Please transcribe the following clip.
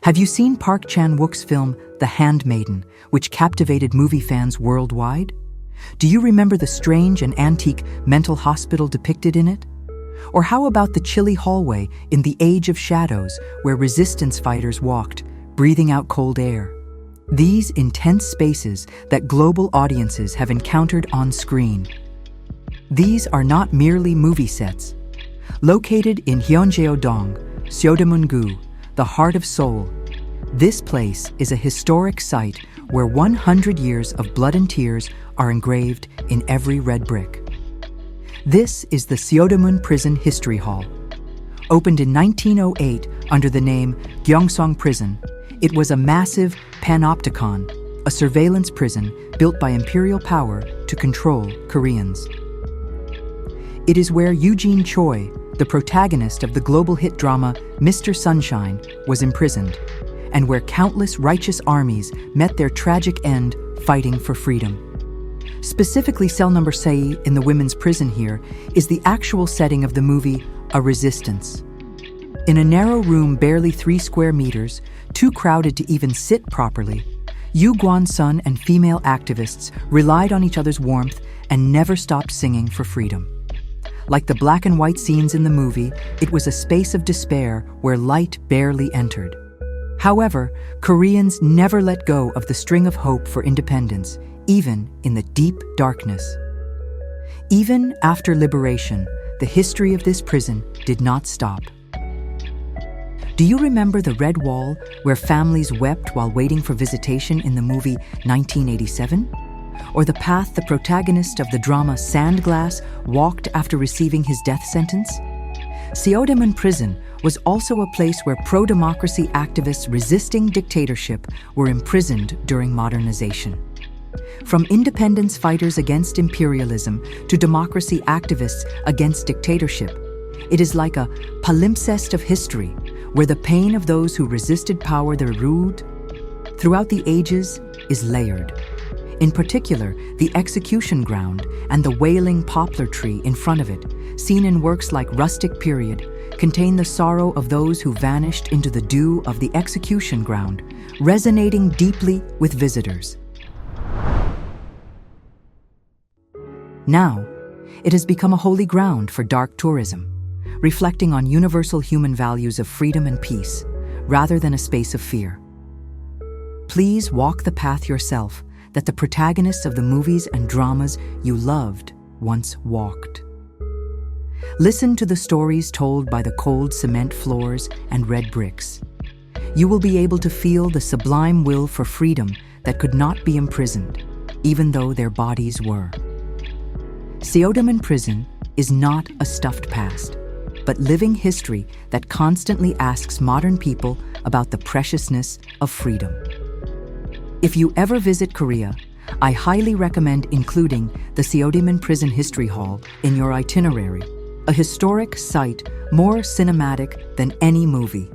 Have you seen Park Chan-wook's film The Handmaiden, which captivated movie fans worldwide? Do you remember the strange and antique mental hospital depicted in it? Or how about the chilly hallway in The Age of Shadows, where resistance fighters walked, breathing out cold air? These intense spaces that global audiences have encountered on screen. These are not merely movie sets. Located in Hyeonjeodong, Seodaemun-gu, the heart of Seoul, this place is a historic site where 100 years of blood and tears are engraved in every red brick. This is the Seodaemun Prison History Hall. Opened in 1908 under the name Gyeongsang Prison, it was a massive panopticon, a surveillance prison built by imperial power to control Koreans. It is where Eugene Choi, the protagonist of the global hit drama Mr. Sunshine, was imprisoned, and where countless righteous armies met their tragic end fighting for freedom. Specifically, cell number Sei in the women's prison here is the actual setting of the movie A Resistance. In a narrow room barely 3 square meters, too crowded to even sit properly, Yu Gwan-sun and female activists relied on each other's warmth and never stopped singing for freedom. Like the black and white scenes in the movie, it was a space of despair where light barely entered. However, Koreans never let go of the string of hope for independence, even in the deep darkness. Even after liberation, the history of this prison did not stop. Do you remember the red wall where families wept while waiting for visitation in the movie 1987? Or the path the protagonist of the drama Sandglass walked after receiving his death sentence? Seodaemun Prison was also a place where pro-democracy activists resisting dictatorship were imprisoned during modernization. From independence fighters against imperialism to democracy activists against dictatorship, it is like a palimpsest of history where the pain of those who resisted power that ruled throughout the ages is layered. In particular, the execution ground and the Wailing Poplar Tree in front of it, seen in works like Rustic Period, contain the sorrow of those who vanished into the dew of the execution ground, resonating deeply with visitors. Now, it has become a holy ground for dark tourism, reflecting on universal human values of freedom and peace, rather than a space of fear. Please walk the path yourself that the protagonists of the movies and dramas you loved once walked. Listen to the stories told by the cold cement floors and red bricks. You will be able to feel the sublime will for freedom that could not be imprisoned, even though their bodies were. Seodaemun Prison is not a stuffed past, but living history that constantly asks modern people about the preciousness of freedom. If you ever visit Korea, I highly recommend including the Seodaemun Prison History Hall in your itinerary, a historic site more cinematic than any movie.